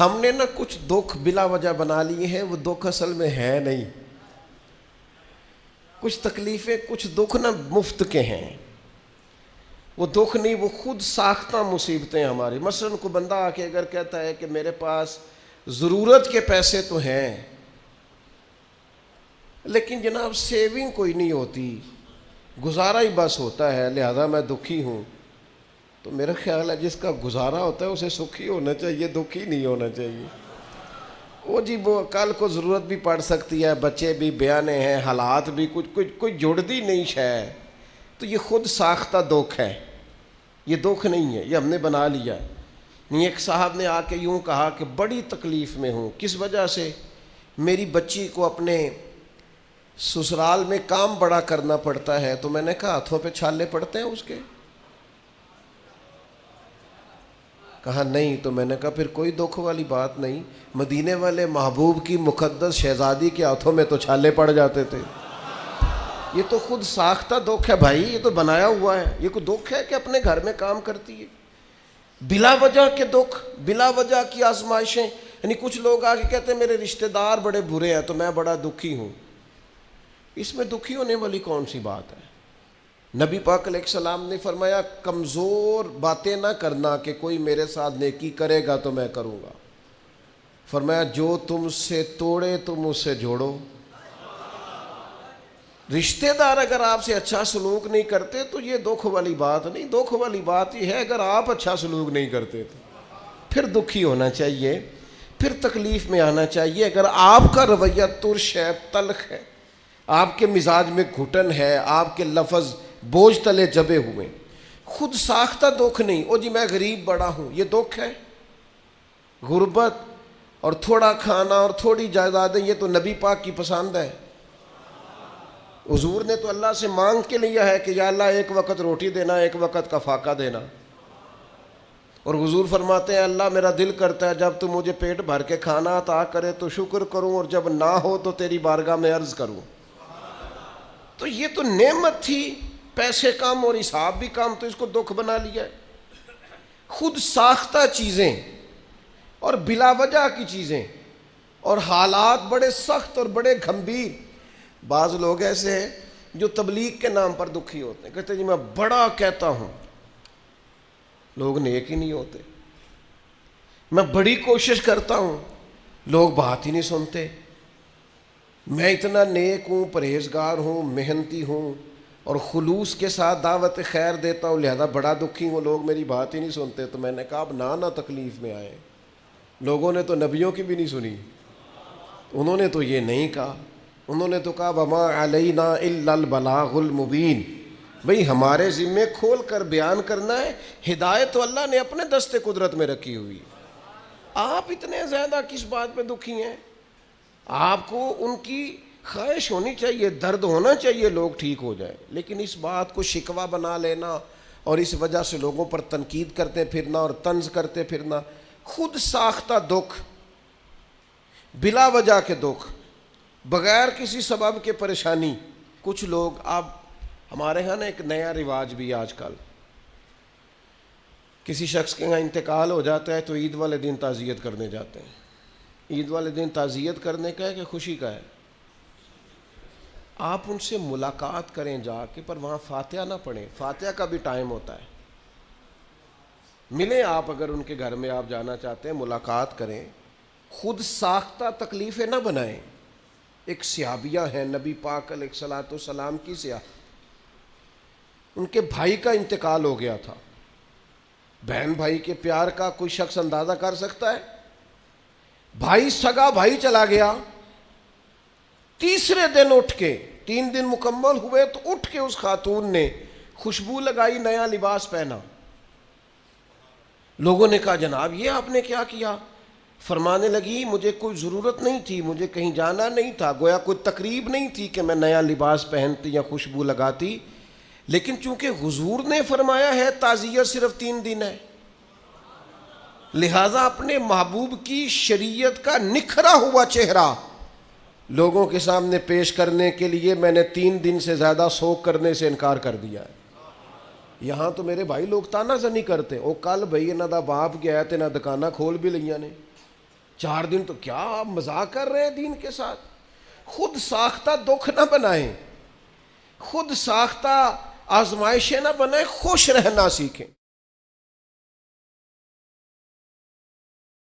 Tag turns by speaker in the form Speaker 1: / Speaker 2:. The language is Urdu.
Speaker 1: ہم نے نا کچھ دکھ بلا وجہ بنا لیے ہیں، وہ دکھ اصل میں ہے نہیں. کچھ تکلیفیں، کچھ دکھ نا مفت کے ہیں، وہ دکھ نہیں، وہ خود ساختہ مصیبتیں ہماری. مثلاً کوئی بندہ آ کے اگر کہتا ہے کہ میرے پاس ضرورت کے پیسے تو ہیں لیکن جناب سیونگ کوئی نہیں ہوتی، گزارا ہی بس ہوتا ہے، لہذا میں دکھی ہوں، تو میرا خیال ہے جس کا گزارا ہوتا ہے اسے سکھی ہونا چاہیے، دکھی نہیں ہونا چاہیے. وہ جی وہ کل کو ضرورت بھی پڑ سکتی ہے، بچے بھی بیانے ہیں، حالات بھی کوئی جڑتی نہیں ہے، تو یہ خود ساختہ دکھ ہے، یہ دکھ نہیں ہے، یہ ہم نے بنا لیا. نہیں، ایک صاحب نے آ کے یوں کہا کہ بڑی تکلیف میں ہوں، کس وجہ سے؟ میری بچی کو اپنے سسرال میں کام بڑا کرنا پڑتا ہے. تو میں نے کہا ہاتھوں پہ چھالے پڑتے ہیں اس کے؟ کہا نہیں. تو میں نے کہا پھر کوئی دکھ والی بات نہیں، مدینے والے محبوب کی مقدس شہزادی کے ہاتھوں میں تو چھالے پڑ جاتے تھے. یہ تو خود ساختہ دکھ ہے بھائی، یہ تو بنایا ہوا ہے. یہ کوئی دکھ ہے کہ اپنے گھر میں کام کرتی ہے؟ بلا وجہ کے دکھ، بلا وجہ کی آزمائشیں. یعنی کچھ لوگ آ کے کہتے ہیں میرے رشتہ دار بڑے برے ہیں تو میں بڑا دکھی ہوں. اس میں دکھی ہونے والی کون سی بات ہے؟ نبی پاک علیہ السلام نے فرمایا کمزور باتیں نہ کرنا کہ کوئی میرے ساتھ نیکی کرے گا تو میں کروں گا. فرمایا جو تم سے توڑے تم اس سے جوڑو. رشتہ دار اگر آپ سے اچھا سلوک نہیں کرتے تو یہ دکھ والی بات نہیں. دکھ والی بات یہ ہے اگر آپ اچھا سلوک نہیں کرتے تو پھر دکھی ہونا چاہیے، پھر تکلیف میں آنا چاہیے. اگر آپ کا رویہ ترش ہے، تلخ ہے، آپ کے مزاج میں گھٹن ہے، آپ کے لفظ بوجھ تلے جبے ہوئے، خود ساختہ دکھ نہیں. او جی میں غریب بڑا ہوں، یہ دکھ ہے؟ غربت اور تھوڑا کھانا اور تھوڑی جائیدادیں یہ تو نبی پاک کی پسند ہے. حضور نے تو اللہ سے مانگ کے لیا ہے کہ یا اللہ ایک وقت روٹی دینا، ایک وقت کا فاقہ دینا. اور حضور فرماتے ہیں اللہ میرا دل کرتا ہے جب تو مجھے پیٹ بھر کے کھانا عطا کرے تو شکر کروں، اور جب نہ ہو تو تیری بارگاہ میں عرض کروں. تو یہ تو نعمت تھی، پیسے کم اور حساب بھی کم، تو اس کو دکھ بنا لیا ہے. خود ساختہ چیزیں اور بلا وجہ کی چیزیں اور حالات بڑے سخت اور بڑے گھمبیر. بعض لوگ ایسے ہیں جو تبلیغ کے نام پر دکھی ہوتے ہیں، کہتے ہیں جی میں بڑا کہتا ہوں، لوگ نیک ہی نہیں ہوتے. میں بڑی کوشش کرتا ہوں، لوگ بات ہی نہیں سنتے. میں اتنا نیک ہوں، پرہیزگار ہوں، محنتی ہوں اور خلوص کے ساتھ دعوت خیر دیتا ہوں، لہذا بڑا دکھی ہوں، لوگ میری بات ہی نہیں سنتے. تو میں نے کہا اب نہ تکلیف میں آئے. لوگوں نے تو نبیوں کی بھی نہیں سنی، انہوں نے تو یہ نہیں کہا. انہوں نے تو کہا وما علینا الا البلاغ المبین. بھئی ہمارے ذمے کھول کر بیان کرنا ہے. ہدایت تو اللہ نے اپنے دست قدرت میں رکھی ہوئی. آپ اتنے زیادہ کس بات پہ دکھی ہیں؟ آپ کو ان کی خواہش ہونی چاہیے، درد ہونا چاہیے لوگ ٹھیک ہو جائیں، لیکن اس بات کو شکوہ بنا لینا اور اس وجہ سے لوگوں پر تنقید کرتے پھرنا اور طنز کرتے پھرنا، خود ساختہ دکھ، بلا وجہ کے دکھ، بغیر کسی سبب کے پریشانی. کچھ لوگ اب ہمارے ہاں نا ایک نیا رواج بھی آج کل، کسی شخص کے یہاں انتقال ہو جاتا ہے تو عید والے دن تعزیت کرنے جاتے ہیں. عید والے دن تعزیت کرنے کا ہے کہ خوشی کا ہے؟ آپ ان سے ملاقات کریں جا کے، پر وہاں فاتحہ نہ پڑھیں. فاتحہ کا بھی ٹائم ہوتا ہے. ملیں آپ، اگر ان کے گھر میں آپ جانا چاہتے ہیں ملاقات کریں. خود ساختہ تکلیفیں نہ بنائیں. ایک صحابیہ ہیں نبی پاک علیہ الصلوۃ والسلام کی سیاح، ان کے بھائی کا انتقال ہو گیا تھا. بہن بھائی کے پیار کا کوئی شخص اندازہ کر سکتا ہے؟ بھائی سگا بھائی چلا گیا، تیسرے دن اٹھ کے، 3 دن مکمل ہوئے تو اٹھ کے اس خاتون نے خوشبو لگائی، نیا لباس پہنا. لوگوں نے کہا جناب یہ آپ نے کیا کیا؟ فرمانے لگی مجھے کوئی ضرورت نہیں تھی، مجھے کہیں جانا نہیں تھا، گویا کوئی تقریب نہیں تھی کہ میں نیا لباس پہنتی یا خوشبو لگاتی، لیکن چونکہ حضور نے فرمایا ہے تعزیت صرف 3 دن ہے، لہذا اپنے محبوب کی شریعت کا نکھرا ہوا چہرہ لوگوں کے سامنے پیش کرنے کے لیے میں نے 3 دن سے زیادہ سوگ کرنے سے انکار کر دیا ہے. یہاں تو میرے بھائی لوگ تانا زنی کرتے، او کل بھئی انہاں دا باپ گیا تے نہ دکاناں کھول بھی لئیاں نے. 4 دن تو کیا آپ مذاق کر رہے ہیں دین کے ساتھ. خود ساختہ دکھ نہ بنائیں, خود ساختہ آزمائشیں نہ بنائیں, خوش رہنا سیکھیں.